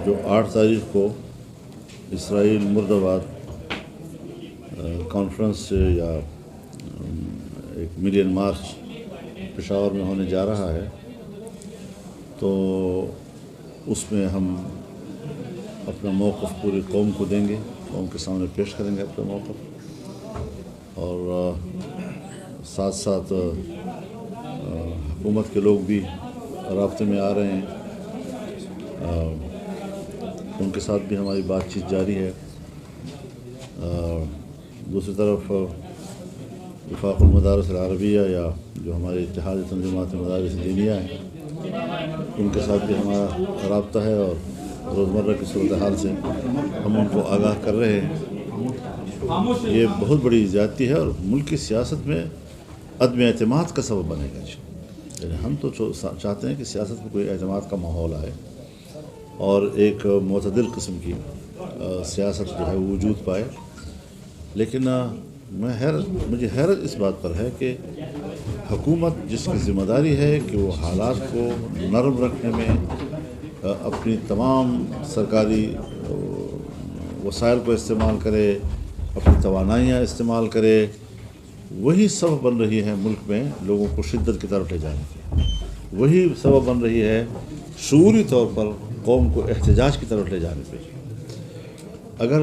جو 8 تاریخ کو اسرائیل مرد آباد کانفرنس سے یا ایک ملین مارچ پشاور میں ہونے جا رہا ہے، تو اس میں ہم اپنا موقف پوری قوم کو دیں گے، قوم کے سامنے پیش کریں گے اپنا موقف، اور ساتھ ساتھ حکومت کے لوگ بھی رابطے میں آ رہے ہیں، ان کے ساتھ بھی ہماری بات چیت جاری ہے۔ دوسری طرف وفاق المدارس العربیہ یا جو ہمارے اتحاد تنظیمات مدارس دینیہ ہیں، ان کے ساتھ بھی ہمارا رابطہ ہے، اور روزمرہ کی صورتحال سے ہم ان کو آگاہ کر رہے ہیں۔ یہ بہت بڑی زیادتی ہے اور ملک کی سیاست میں عدم اعتماد کا سبب بنے گا۔ یعنی ہم تو چاہتے ہیں کہ سیاست میں کوئی اعتماد کا ماحول آئے اور ایک معتدل قسم کی سیاست جو ہے وجود پائے، لیکن مجھے حیرت اس بات پر ہے کہ حکومت جس کی ذمہ داری ہے کہ وہ حالات کو نرم رکھنے میں اپنی تمام سرکاری وسائل کو استعمال کرے، اپنی توانائیاں استعمال کرے، وہی سبب بن رہی ہے ملک میں لوگوں کو شدت کی طرف لے جانے کی، وہی سبب بن رہی ہے شعوری طور پر قوم کو احتجاج کی طرف لے جانے پہ۔ اگر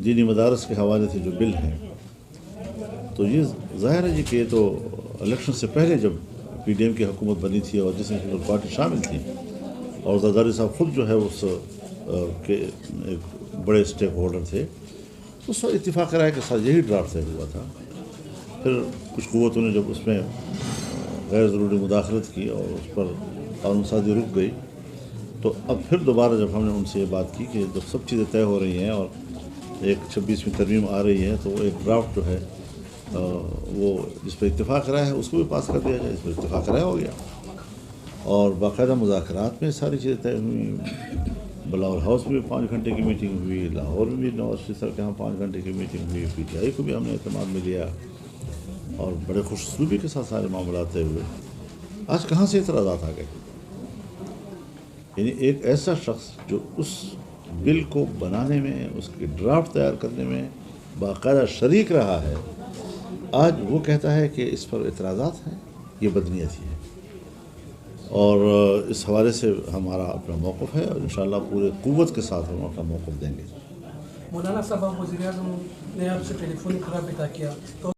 دینی مدارس کے حوالے سے جو بل ہیں، تو یہ ظاہر ہے جی کہ یہ تو الیکشن سے پہلے جب پی ڈی ایم کی حکومت بنی تھی اور جس میں پیپلز پارٹی شامل تھی، اور زرداری صاحب خود جو ہے اس کے ایک بڑے اسٹیک ہولڈر تھے، اس وقت اتفاق رائے کے ساتھ یہی ڈرافٹ طے ہوا تھا۔ پھر کچھ قوتوں نے جب اس میں غیر ضروری مداخلت کی اور اس پر قانون سازی رک گئی، تو اب پھر دوبارہ جب ہم نے ان سے یہ بات کی کہ جب سب چیزیں طے ہو رہی ہیں اور ایک 26ویں ترمیم آ رہی ہے، تو وہ ایک ڈرافٹ جو ہے وہ جس پر اتفاق رائے ہے اس کو بھی پاس کر دیا جائے، اس پر اتفاق رائے ہو گیا، اور باقاعدہ مذاکرات میں ساری چیزیں طے ہوئی۔ بلاور ہاؤس میں بھی 5 گھنٹے کی میٹنگ ہوئی، لاہور میں بھی نواز شریف صاحب کے یہاں 5 گھنٹے کی میٹنگ ہوئی، پی ٹی آئی کو بھی ہم نے اعتماد میں لیا، اور بڑے خوش اسلوبی کے ساتھ سارے معاملات طے ہوئے۔ آج کہاں سے اعتراضات آ گئے؟ یعنی ایک ایسا شخص جو اس بل کو بنانے میں، اس کی ڈرافٹ تیار کرنے میں باقاعدہ شریک رہا ہے، آج وہ کہتا ہے کہ اس پر اعتراضات ہیں، یہ بدنیتی ہے۔ اور اس حوالے سے ہمارا اپنا موقف ہے، اور انشاءاللہ پورے قوت کے ساتھ ہم اپنا موقف دیں گے۔ مولانا صاحب، وزیر اعظم نے آپ سے ٹیلی فونک رابطہ کیا تو